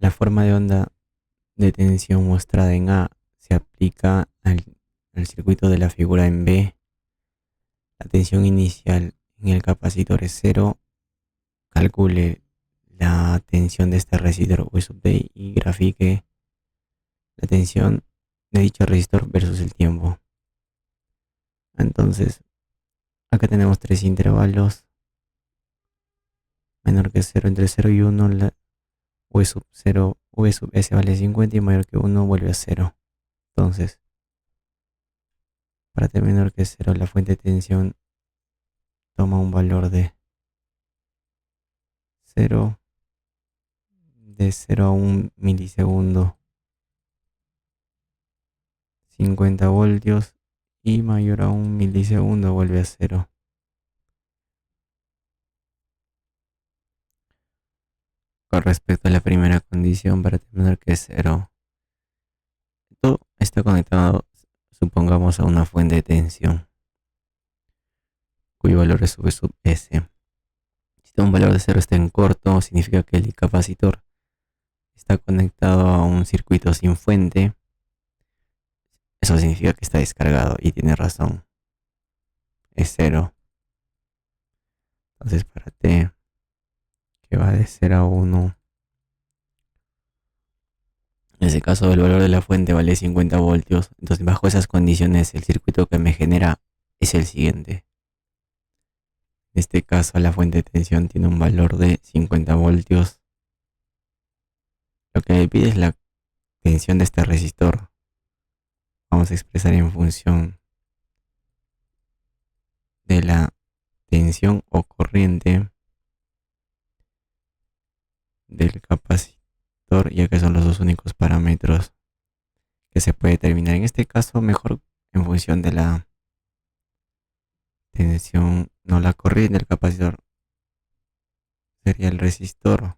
La forma de onda de tensión mostrada en A se aplica al circuito de la figura en B. La tensión inicial en el capacitor es cero. Calcule la tensión de este resistor U sub D y grafique la tensión de dicho resistor versus el tiempo. Entonces, acá tenemos tres intervalos: menor que cero, entre cero y uno, la V sub 0, V sub S vale 50 y mayor que uno vuelve a cero. Entonces, para t menor que cero, la fuente de tensión toma un valor de cero, de 0 a 1 milisegundo, 50 voltios, y mayor a 1 milisegundo vuelve a cero. Con respecto a la primera condición, para t menor que cero, todo está conectado, supongamos, a una fuente de tensión cuyo valor es V sub S. Si un valor de cero está en corto, significa que el capacitor está conectado a un circuito sin fuente. Eso significa que está descargado, y tiene razón, es cero. Entonces, para t que va de 0 a 1, en ese caso el valor de la fuente vale 50 voltios. Entonces, bajo esas condiciones, el circuito que me genera es el siguiente. En este caso, la fuente de tensión tiene un valor de 50 voltios. Lo que me pide es la tensión de este resistor. Vamos a expresar en función de la tensión o corriente del capacitor, ya que son los dos únicos parámetros que se puede determinar. En este caso, mejor en función de la tensión, no la corriente del capacitor, sería el resistor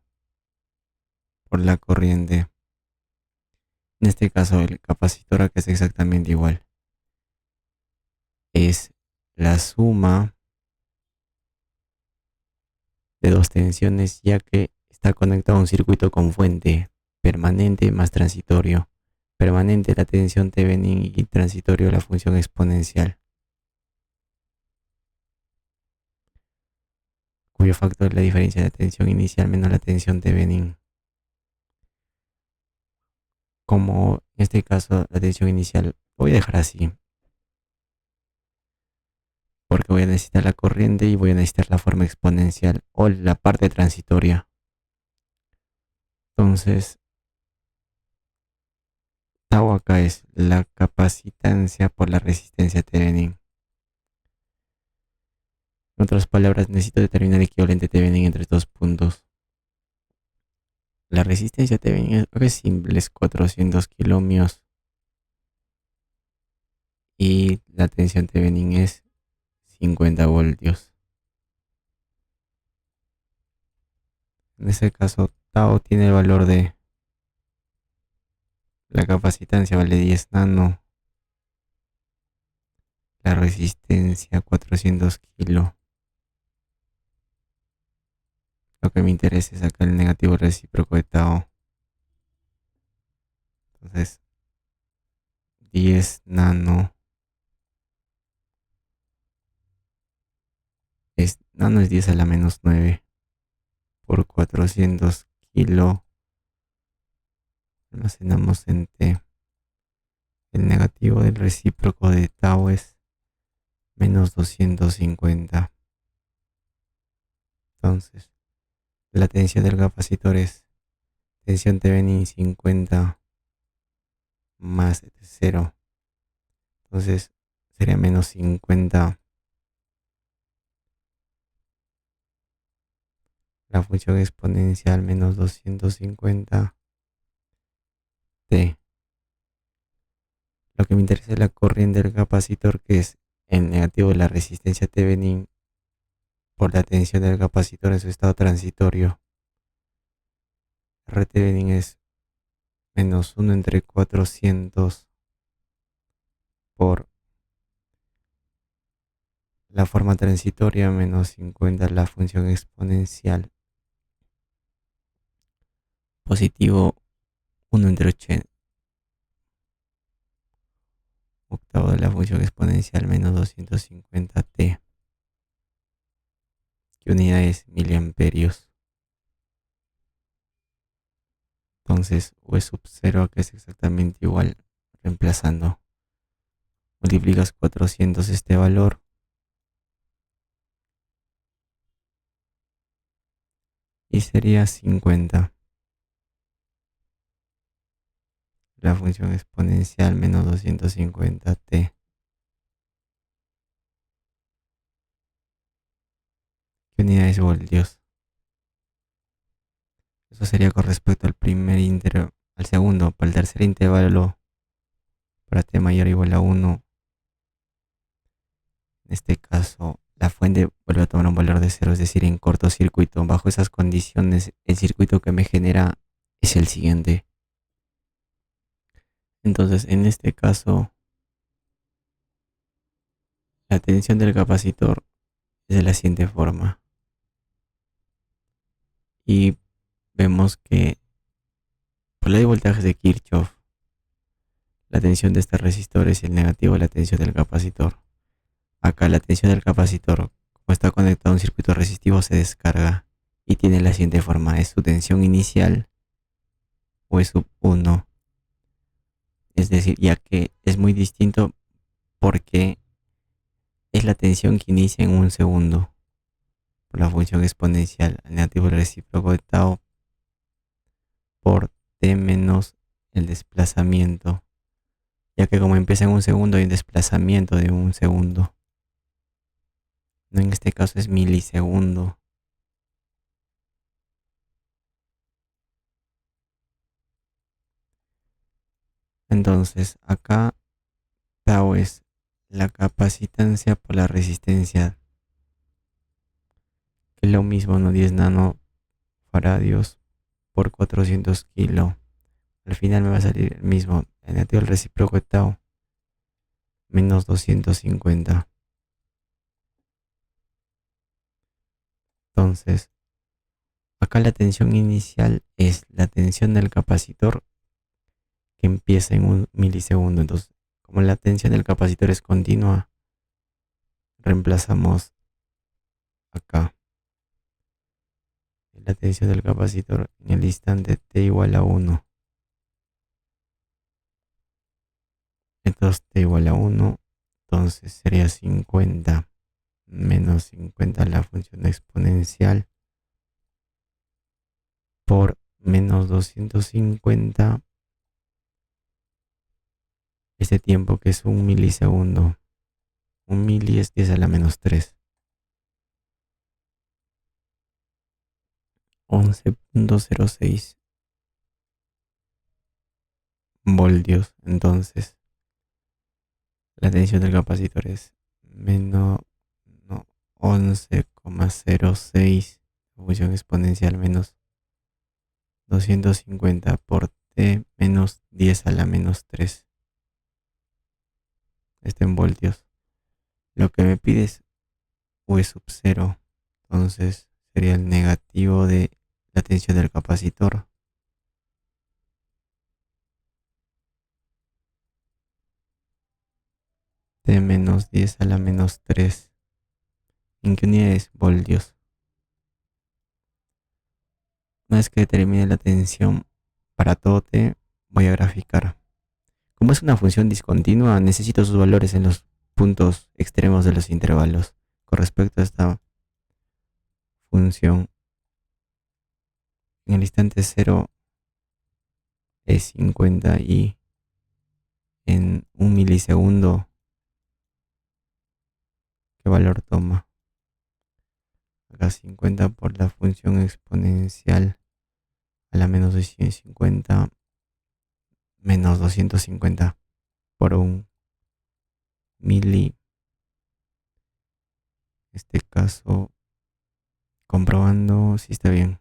por la corriente. En este caso, el capacitor, acá es exactamente igual. Es la suma de dos tensiones, ya que está conectado a un circuito con fuente permanente más transitorio. Permanente la tensión Thevenin y transitorio la función exponencial, cuyo factor es la diferencia de tensión inicial menos la tensión Thevenin. Como en este caso la tensión inicial voy a dejar así, porque voy a necesitar la corriente y voy a necesitar la forma exponencial o la parte transitoria. Entonces, tau acá es la capacitancia por la resistencia Thevenin. En otras palabras, necesito determinar el equivalente Thevenin entre estos puntos. La resistencia Thevenin es simple, es 400 kiloohmios, y la tensión Thevenin es 50 voltios. En este caso, tau tiene el valor de la capacitancia, vale 10 nano, la resistencia 400 kilo. Lo que me interesa es sacar el negativo recíproco de tau. Entonces, 10 nano nano es 10 a la menos 9 por 400 kilo. Almacenamos en T. El negativo del recíproco de tau es menos 250. Entonces, la tensión del capacitor es tensión Thevenin 50 más 0. Entonces, sería menos 50 la función exponencial menos 250 T. Lo que me interesa es la corriente del capacitor, que es el negativo de la resistencia Thevenin por la tensión del capacitor en su estado transitorio. R Thevenin es menos 1 entre 400 por la forma transitoria menos 50 la función exponencial positivo 1 entre 80 octavo de la función exponencial menos 250t, que unidad es miliamperios. Entonces V sub 0, que es exactamente igual, reemplazando, multiplicas 400 este valor y sería 50. La función exponencial menos 250t. ¿Qué unidad es voltios? Eso sería con respecto al primer intervalo, al segundo. Para el tercer intervalo, para t mayor o igual a 1, en este caso la fuente vuelve a tomar un valor de 0, es decir, en cortocircuito. Bajo esas condiciones, el circuito que me genera es el siguiente. Entonces, en este caso, la tensión del capacitor es de la siguiente forma. Y vemos que por la ley de voltajes de Kirchhoff, la tensión de este resistor es el negativo de la tensión del capacitor. Acá la tensión del capacitor, como está conectado a un circuito resistivo, se descarga y tiene la siguiente forma. Es su tensión inicial o es sub 1. Es decir, ya que es muy distinto porque es la tensión que inicia en un segundo por la función exponencial al negativo del recíproco de tau por t menos el desplazamiento, ya que como empieza en un segundo hay un desplazamiento de un segundo. No, en este caso es milisegundo. Entonces acá tau es la capacitancia por la resistencia, que es lo mismo, no 10 nanofaradios por 400 kilo. Al final me va a salir el mismo, el negativo del recíproco de tau menos 250. Entonces acá la tensión inicial es la tensión del capacitor que empieza en un milisegundo. Entonces, como la tensión del capacitor es continua, reemplazamos acá la tensión del capacitor en el instante t igual a 1. Entonces t igual a 1, entonces sería 50 menos 50 la función exponencial por menos 250, este tiempo que es un milisegundo. Un mili es 10 a la menos 3. 11.06 voltios. Entonces la tensión del capacitor es menos, no, 11,06, función exponencial menos 250 por t menos 10 a la menos 3. Está en voltios. Lo que me pide es V sub 0. Entonces sería el negativo de la tensión del capacitor. T menos 10 a la menos 3. ¿En qué unidad es? Voltios. Una vez que determine la tensión para todo t, voy a graficar. Como es una función discontinua, necesito sus valores en los puntos extremos de los intervalos. Con respecto a esta función, en el instante 0 es 50 y en un milisegundo, ¿qué valor toma? Acá 50 por la función exponencial a la menos 250 menos 250 por un mili. En este caso, comprobando si está bien.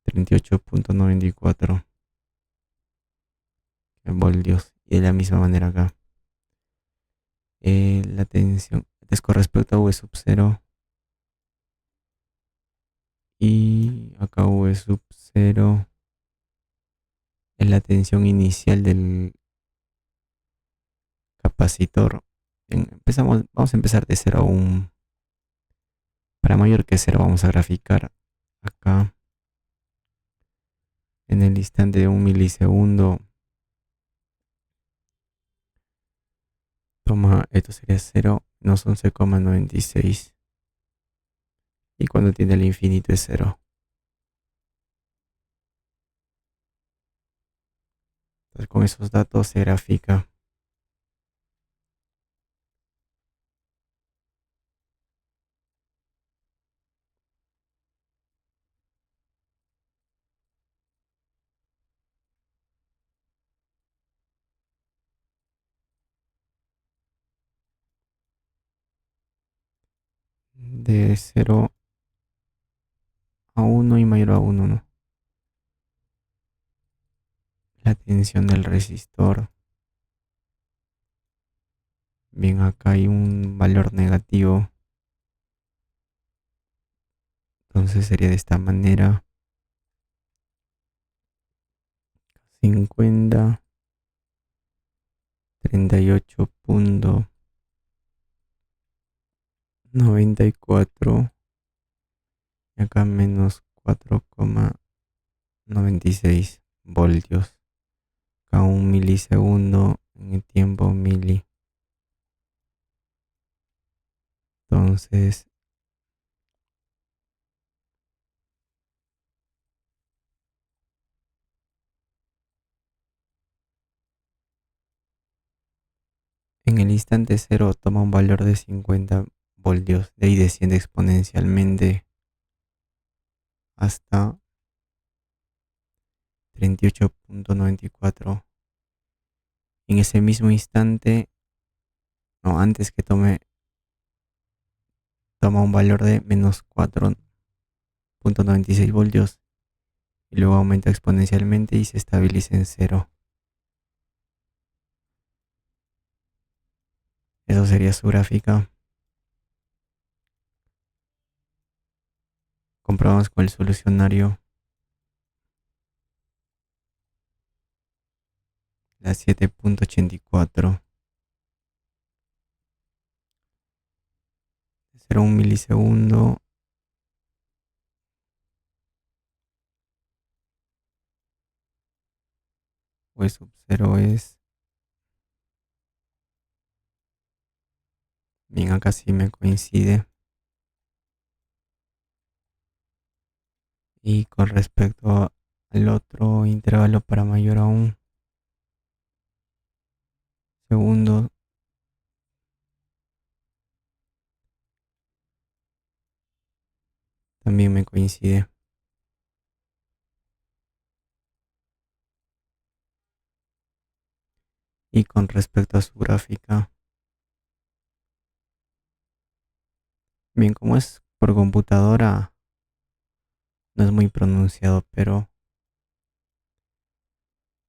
38.94 voltios. Y de la misma manera acá. La tensión es con respecto a V sub 0. Y acá V sub 0 es la tensión inicial del capacitor. Vamos a empezar de cero a 1. Para mayor que cero vamos a graficar acá en el instante de 1 milisegundo. Toma, esto sería 0 menos 11,96. Y cuando tiene el infinito es 0. Entonces con esos datos se grafica de 0 a 1 y mayor a 1, ¿no? La tensión del resistor. Bien, acá hay un valor negativo. Entonces sería de esta manera. 50, 38,94. Y acá menos 4,96 voltios. Acá 1 milisegundo en el tiempo mili. Entonces, en el instante cero toma un valor de 50 voltios. De ahí desciende exponencialmente hasta 38,94. En ese mismo instante, no, antes que toma un valor de menos 4,96 voltios y luego aumenta exponencialmente y se estabiliza en cero. Eso sería su gráfica. Comprobamos con el solucionario la 7,84. 0 a 1 milisegundo. Pues sub 0 es. Bien, acá sí me coincide. Y con respecto al otro intervalo para mayor a 1 segundo, también me coincide. Y con respecto a su gráfica, bien, como es por computadora, no es muy pronunciado, pero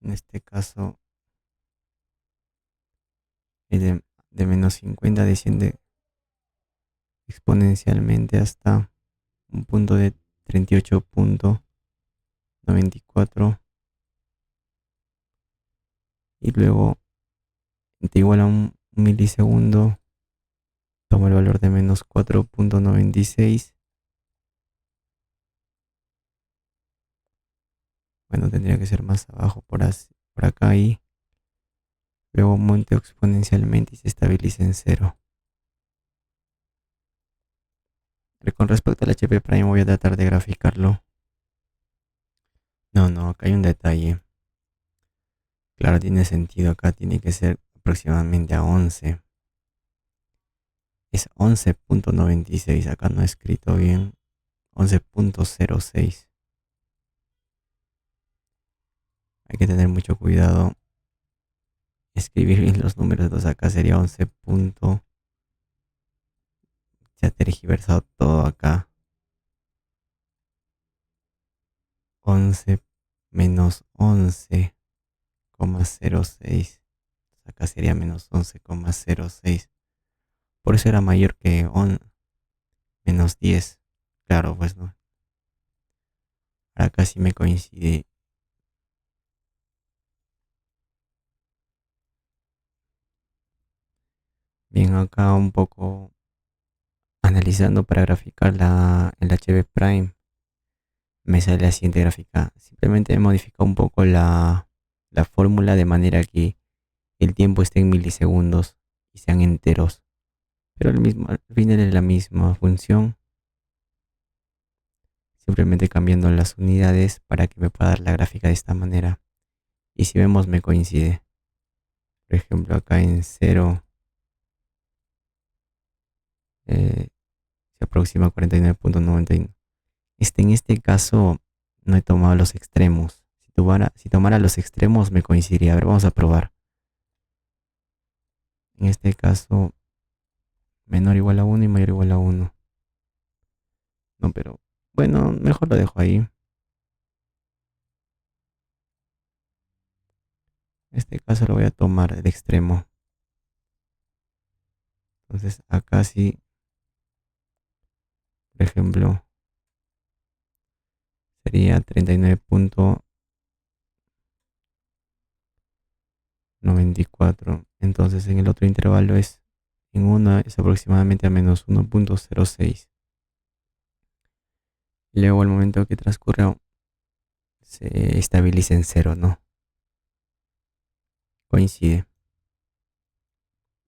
en este caso de menos 50 desciende exponencialmente hasta un punto de 38,94 y luego de igual a 1 milisegundo toma el valor de menos 4,96. Bueno, tendría que ser más abajo por acá y luego aumenta exponencialmente y se estabiliza en cero. Pero con respecto al HP Prime voy a tratar de graficarlo. No, acá hay un detalle. Claro, tiene sentido, acá tiene que ser aproximadamente a 11. Es 11,96, acá no he escrito bien. 11,06. Hay que tener mucho cuidado. Escribir bien los números, entonces acá sería 11. Se ha tergiversado todo acá. 11 menos 11,06. Acá sería menos 11,06. Por eso era mayor que menos 10. Claro, pues no. Ahora casi me coincide. Bien, acá un poco analizando para graficar el HB Prime, me sale la siguiente gráfica. Simplemente he modificado un poco la fórmula de manera que el tiempo esté en milisegundos y sean enteros. Pero al final es la misma función, simplemente cambiando las unidades para que me pueda dar la gráfica de esta manera. Y si vemos me coincide. Por ejemplo acá en 0 se aproxima a 49.99. En este caso no he tomado los extremos. Si tomara los extremos me coincidiría. A ver, vamos a probar. En este caso, menor o igual a 1 y mayor o igual a 1. No, pero bueno, mejor lo dejo ahí. En este caso lo voy a tomar el extremo. Entonces acá sí, por ejemplo, sería 39.94. Entonces en el otro intervalo en una es aproximadamente a menos 1.06. Luego al momento que transcurre se estabiliza en cero, ¿no? Coincide.